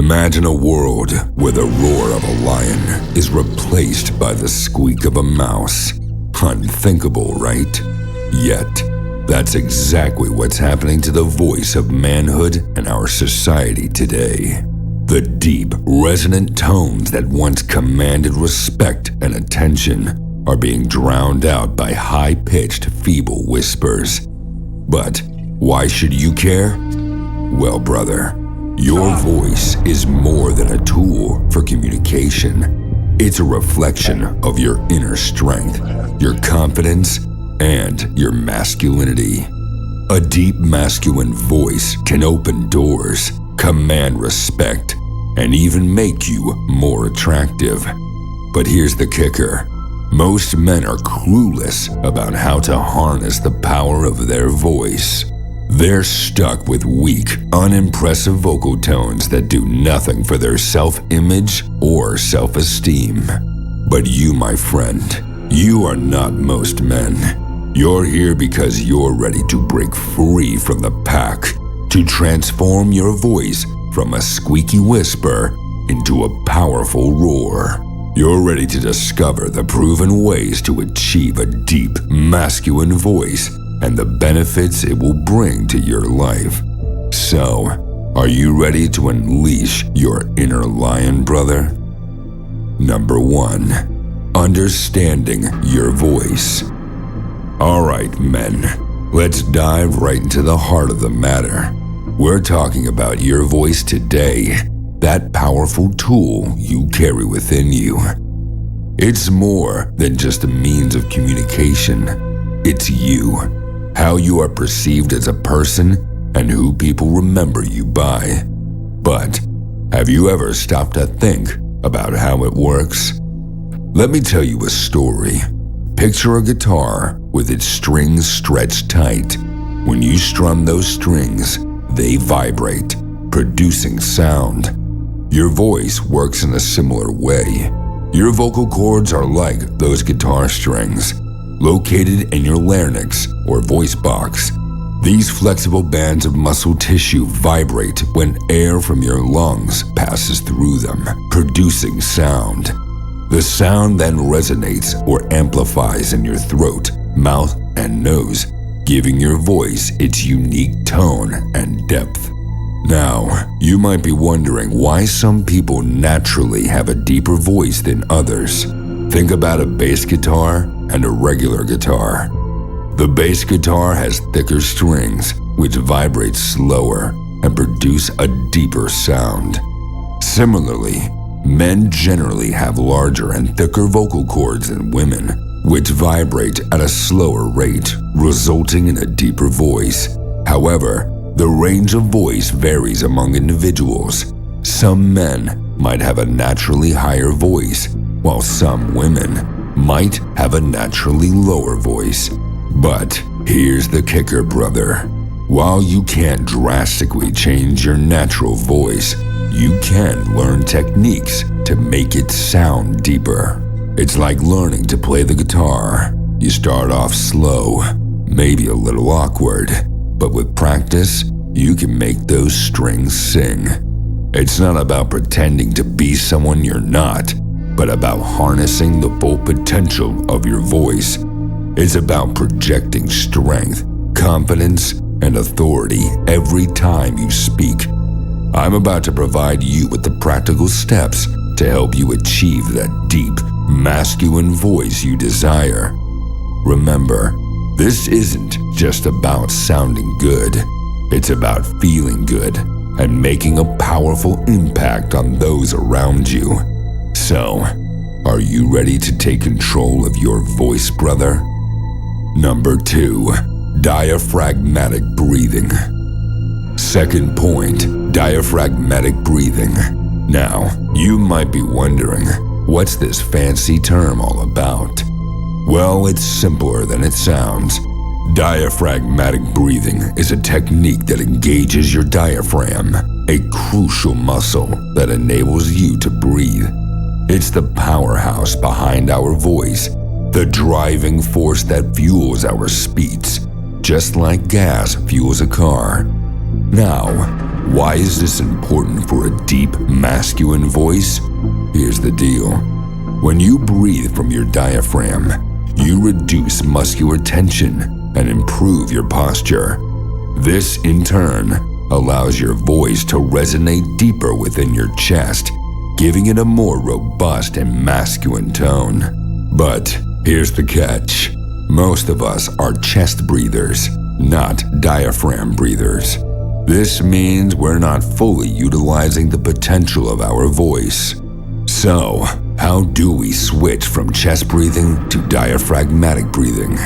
Imagine a world where the roar of a lion is replaced by the squeak of a mouse. Unthinkable, right? Yet, that's exactly what's happening to the voice of manhood in our society today. The deep, resonant tones that once commanded respect and attention are being drowned out by high-pitched, feeble whispers. But why should you care? Well, brother, your voice is more than a tool for communication. It's a reflection of your inner strength, your confidence, and your masculinity. A deep masculine voice can open doors, command respect, and even make you more attractive. But here's the kicker. Most men are clueless about how to harness the power of their voice. They're stuck with weak, unimpressive vocal tones that do nothing for their self-image or self-esteem. But you, my friend, you are not most men. You're here because you're ready to break free from the pack, to transform your voice from a squeaky whisper into a powerful roar. You're ready to discover the proven ways to achieve a deep, masculine voice and the benefits it will bring to your life. So, are you ready to unleash your inner lion, brother? Number 1. Understanding your voice. Alright, men, let's dive right into the heart of the matter. We're talking about your voice today, that powerful tool you carry within you. It's more than just a means of communication. It's you. How you are perceived as a person and who people remember you by. But have you ever stopped to think about how it works? Let me tell you a story. Picture a guitar with its strings stretched tight. When you strum those strings, they vibrate, producing sound. Your voice works in a similar way. Your vocal cords are like those guitar strings, located in your larynx or voice box. These flexible bands of muscle tissue vibrate when air from your lungs passes through them, producing sound. The sound then resonates or amplifies in your throat, mouth, and nose, giving your voice its unique tone and depth. Now, you might be wondering why some people naturally have a deeper voice than others. Think about a bass guitar and a regular guitar. The bass guitar has thicker strings, which vibrate slower and produce a deeper sound. Similarly, men generally have larger and thicker vocal cords than women, which vibrate at a slower rate, resulting in a deeper voice. However, the range of voice varies among individuals. Some men might have a naturally higher voice, while some women might have a naturally lower voice. But here's the kicker, brother. While you can't drastically change your natural voice, you can learn techniques to make it sound deeper. It's like learning to play the guitar. You start off slow, maybe a little awkward, but with practice, you can make those strings sing. It's not about pretending to be someone you're not, but about harnessing the full potential of your voice. It's about projecting strength, confidence, and authority every time you speak. I'm about to provide you with the practical steps to help you achieve that deep, masculine voice you desire. Remember, this isn't just about sounding good. It's about feeling good and making a powerful impact on those around you. So, are you ready to take control of your voice, brother? Number 2. Diaphragmatic breathing. Second point, diaphragmatic breathing. Now, you might be wondering, what's this fancy term all about? Well, it's simpler than it sounds. Diaphragmatic breathing is a technique that engages your diaphragm, a crucial muscle that enables you to breathe. It's the powerhouse behind our voice, the driving force that fuels our speech, just like gas fuels a car. Now, Why is this important for a deep, masculine voice? Here's the deal. When you breathe from your diaphragm, you reduce muscular tension and improve your posture. This, in turn, allows your voice to resonate deeper within your chest, giving it a more robust and masculine tone. But here's the catch. Most of us are chest breathers, not diaphragm breathers. This means we're not fully utilizing the potential of our voice. So, how do we switch from chest breathing to diaphragmatic breathing?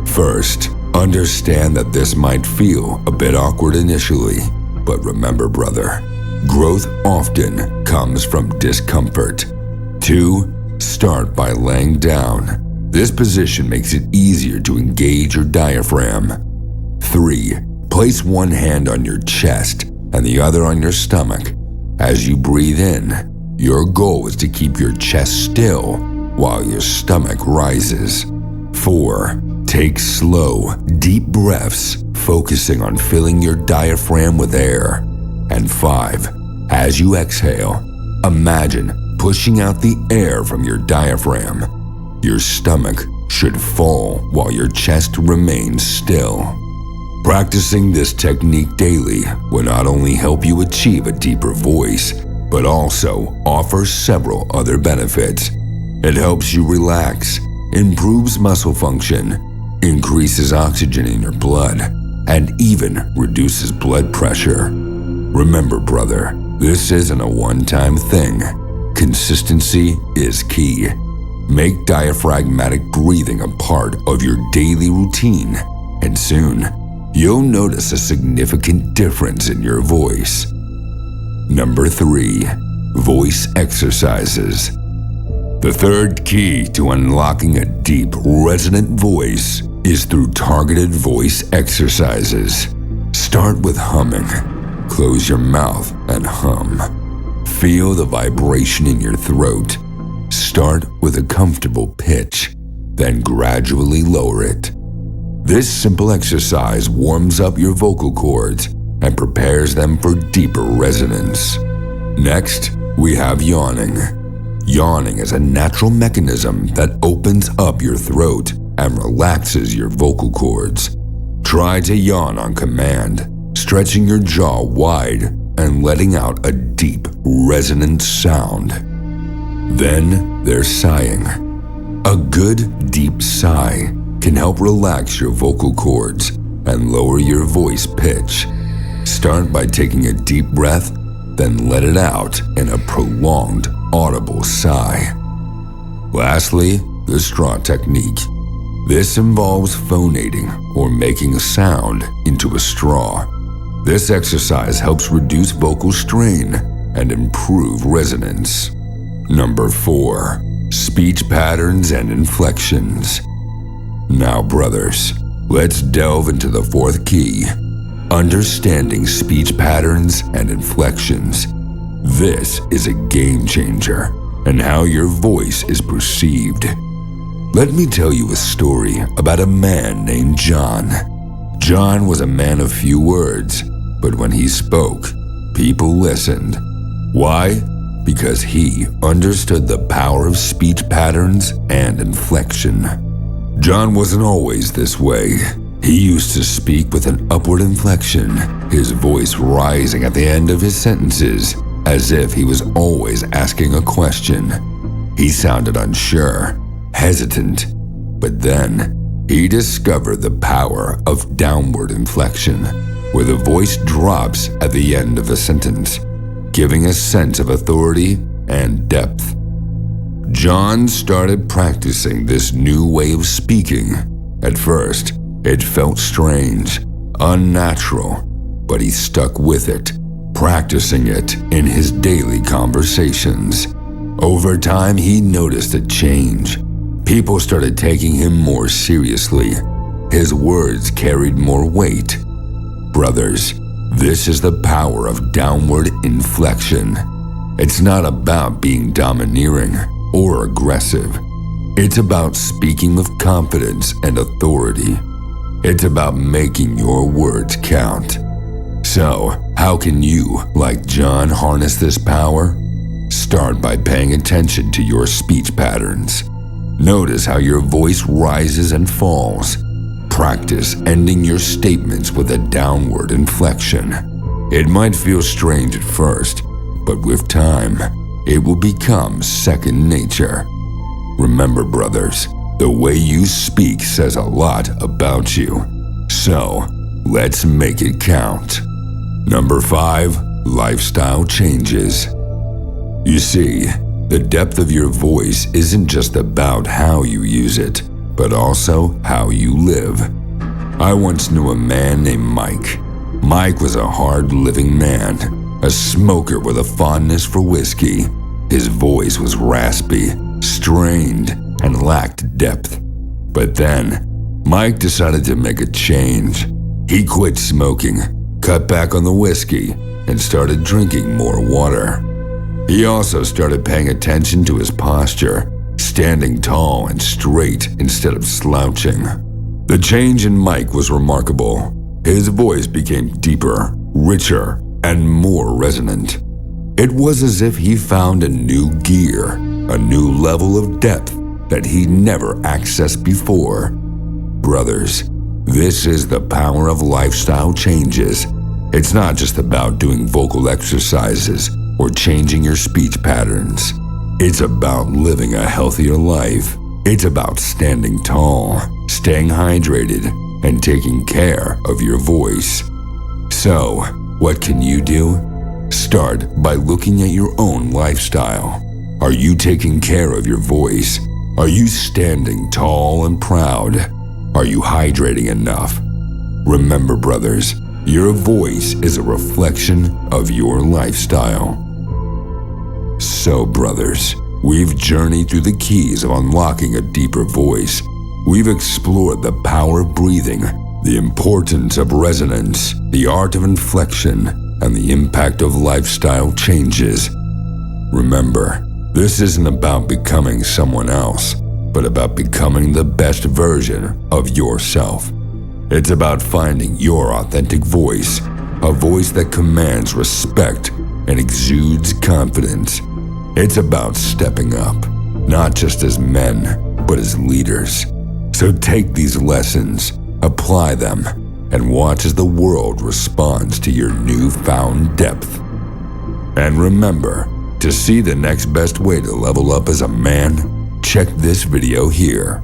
First, understand that this might feel a bit awkward initially, but remember, brother, growth often comes from discomfort. 2. Start by laying down. This position makes it easier to engage your diaphragm. 3. Place one hand on your chest and the other on your stomach. As you breathe in, your goal is to keep your chest still while your stomach rises. 4. Take slow, deep breaths, focusing on filling your diaphragm with air. And 5. As you exhale, imagine pushing out the air from your diaphragm. Your stomach should fall while your chest remains still. Practicing this technique daily will not only help you achieve a deeper voice, but also offers several other benefits. It helps you relax, improves muscle function, increases oxygen in your blood, and even reduces blood pressure. Remember, brother, this isn't a one-time thing. Consistency is key. Make diaphragmatic breathing a part of your daily routine, and soon, you'll notice a significant difference in your voice. Number 3. Voice exercises. The third key to unlocking a deep, resonant voice is through targeted voice exercises. Start with humming. Close your mouth and hum. Feel the vibration in your throat. Start with a comfortable pitch, then gradually lower it. This simple exercise warms up your vocal cords and prepares them for deeper resonance. Next, we have yawning. Yawning is a natural mechanism that opens up your throat and relaxes your vocal cords. Try to yawn on command, stretching your jaw wide and letting out a deep, resonant sound. Then there's sighing. A good, deep sigh can help relax your vocal cords and lower your voice pitch. Start by taking a deep breath, then let it out in a prolonged, audible sigh. Lastly, the straw technique. This involves phonating or making a sound into a straw. This exercise helps reduce vocal strain and improve resonance. Number 4. Speech patterns and inflections. Now, brothers, let's delve into the fourth key, understanding speech patterns and inflections. This is a game changer in how your voice is perceived. Let me tell you a story about a man named John. John was a man of few words, but when he spoke, people listened. Why? Because he understood the power of speech patterns and inflection. John wasn't always this way. He used to speak with an upward inflection, his voice rising at the end of his sentences, as if he was always asking a question. He sounded unsure, hesitant, but then he discovered the power of downward inflection, where the voice drops at the end of a sentence, giving a sense of authority and depth. John started practicing this new way of speaking. At first, it felt strange, unnatural, but he stuck with it, practicing it in his daily conversations. Over time, he noticed a change. People started taking him more seriously. His words carried more weight. Brothers, this is the power of downward inflection. It's not about being domineering or aggressive. It's about speaking with confidence and authority. It's about making your words count. So, How can you, like John, harness this power? Start by paying attention to your speech patterns. Notice how your voice rises and falls. Practice ending your statements with a downward inflection. It might feel strange at first, but with time, it will become second nature. Remember, brothers, the way you speak says a lot about you. So, let's make it count. Number 5, lifestyle changes. You see, the depth of your voice isn't just about how you use it, but also how you live. I once knew a man named Mike. Mike was a hard-living man, a smoker with a fondness for whiskey. His voice was raspy, strained, and lacked depth. But then, Mike decided to make a change. He quit smoking, cut back on the whiskey, and started drinking more water. He also started paying attention to his posture, standing tall and straight instead of slouching. The change in Mike was remarkable. His voice became deeper, richer, and more resonant. It was as if he found a new gear, a new level of depth that he'd never accessed before. Brothers, this is the power of lifestyle changes. It's not just about doing vocal exercises or changing your speech patterns. It's about living a healthier life. It's about standing tall, staying hydrated, and taking care of your voice. So, what can you do? Start by looking at your own lifestyle. Are you taking care of your voice? Are you standing tall and proud? Are you hydrating enough? Remember, brothers, your voice is a reflection of your lifestyle. So, brothers, we've journeyed through the keys of unlocking a deeper voice. We've explored the power of breathing, the importance of resonance, the art of inflection, and the impact of lifestyle changes. Remember, this isn't about becoming someone else, but about becoming the best version of yourself. It's about finding your authentic voice, a voice that commands respect and exudes confidence. It's about stepping up, not just as men, but as leaders. So take these lessons, apply them, and watch as the world responds to your newfound depth. And remember, to see the next best way to level up as a man, check this video here.